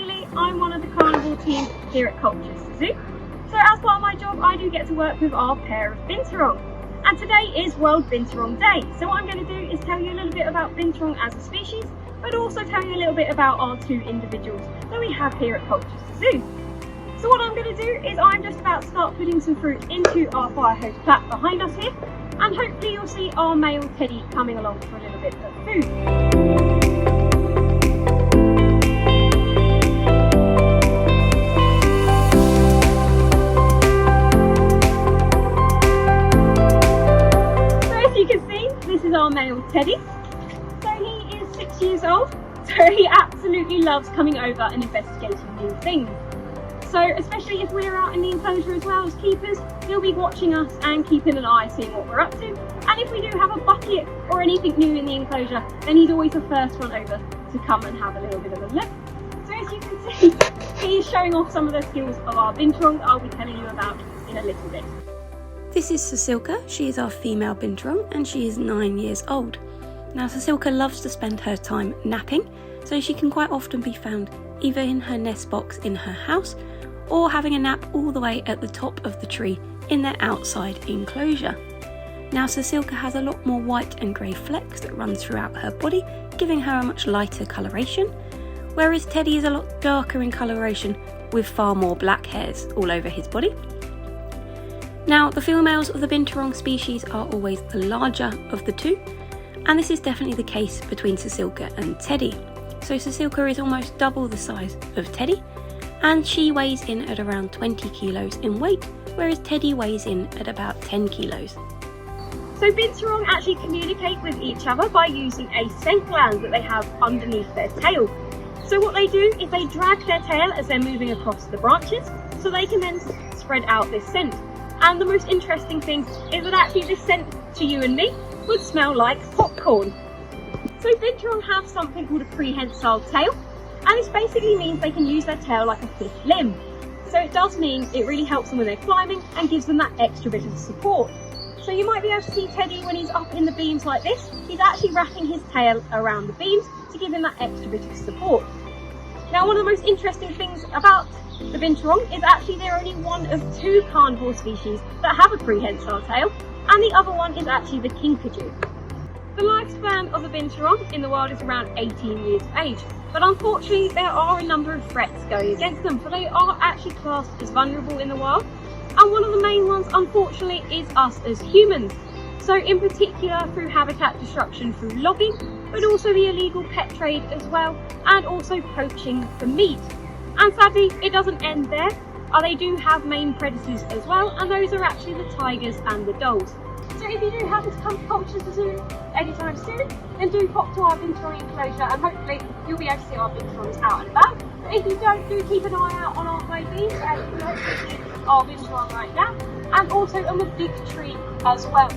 Currently, I'm one of the carnivore team here at Colchester Zoo. So as part of my job, I do get to work with our pair of Binturong. And today is World Binturong Day. So what I'm going to do is tell you a little bit about Binturong as a species, but also tell you a little bit about our two individuals that we have here at Colchester Zoo. So what I'm going to do is I'm just about to start putting some fruit into our fire hose plat behind us here. And hopefully you'll see our male Teddy coming along for a little bit of food. This is our male Teddy. So he is 6 years old, so he absolutely loves coming over and investigating new things. So especially if we're out in the enclosure as well as keepers, he'll be watching us and keeping an eye, seeing what we're up to. And if we do have a bucket or anything new in the enclosure, then he's always the first one over to come and have a little bit of a look. So as you can see, he is showing off some of the skills of our Binturong that I'll be telling you about in a little bit. This is Cecilka. She is our female Binturong and she is 9 years old. Now Cecilka loves to spend her time napping, so she can quite often be found either in her nest box in her house or having a nap all the way at the top of the tree in their outside enclosure. Now Cecilka has a lot more white and grey flecks that run throughout her body, giving her a much lighter coloration, whereas Teddy is a lot darker in coloration with far more black hairs all over his body. Now, the females of the Binturong species are always the larger of the two, and this is definitely the case between Cecilka and Teddy. So Cecilka is almost double the size of Teddy, and she weighs in at around 20 kilos in weight, whereas Teddy weighs in at about 10 kilos. So Binturong actually communicate with each other by using a scent gland that they have underneath their tail. So what they do is they drag their tail as they're moving across the branches, so they can then spread out this scent. And the most interesting thing is that actually this scent to you and me would smell like popcorn. So Binturong have something called a prehensile tail, and this basically means they can use their tail like a fifth limb. So it does mean it really helps them when they're climbing and gives them that extra bit of support. So you might be able to see Teddy when he's up in the beams like this, he's actually wrapping his tail around the beams to give him that extra bit of support. Now one of the most interesting things about the Binturong is actually they're only one of two carnivore species that have a prehensile tail, and the other one is actually the kinkajou. The lifespan of the Binturong in the wild is around 18 years of age, but unfortunately there are a number of threats going against them, for they are actually classed as vulnerable in the wild, and one of the main ones unfortunately is us as humans. So in particular through habitat destruction through logging, but also the illegal pet trade as well, and also poaching for meat. And sadly, it doesn't end there. They do have main predators as well, and those are actually the tigers and the dogs. So if you do happen to come to Colchester Zoo anytime soon, then do pop to our Binturong enclosure and hopefully you'll be able to see our Binturongs out and about. But if you don't, do keep an eye out on our high beams, and you can hopefully see our Binturong right now, and also on the big tree as well.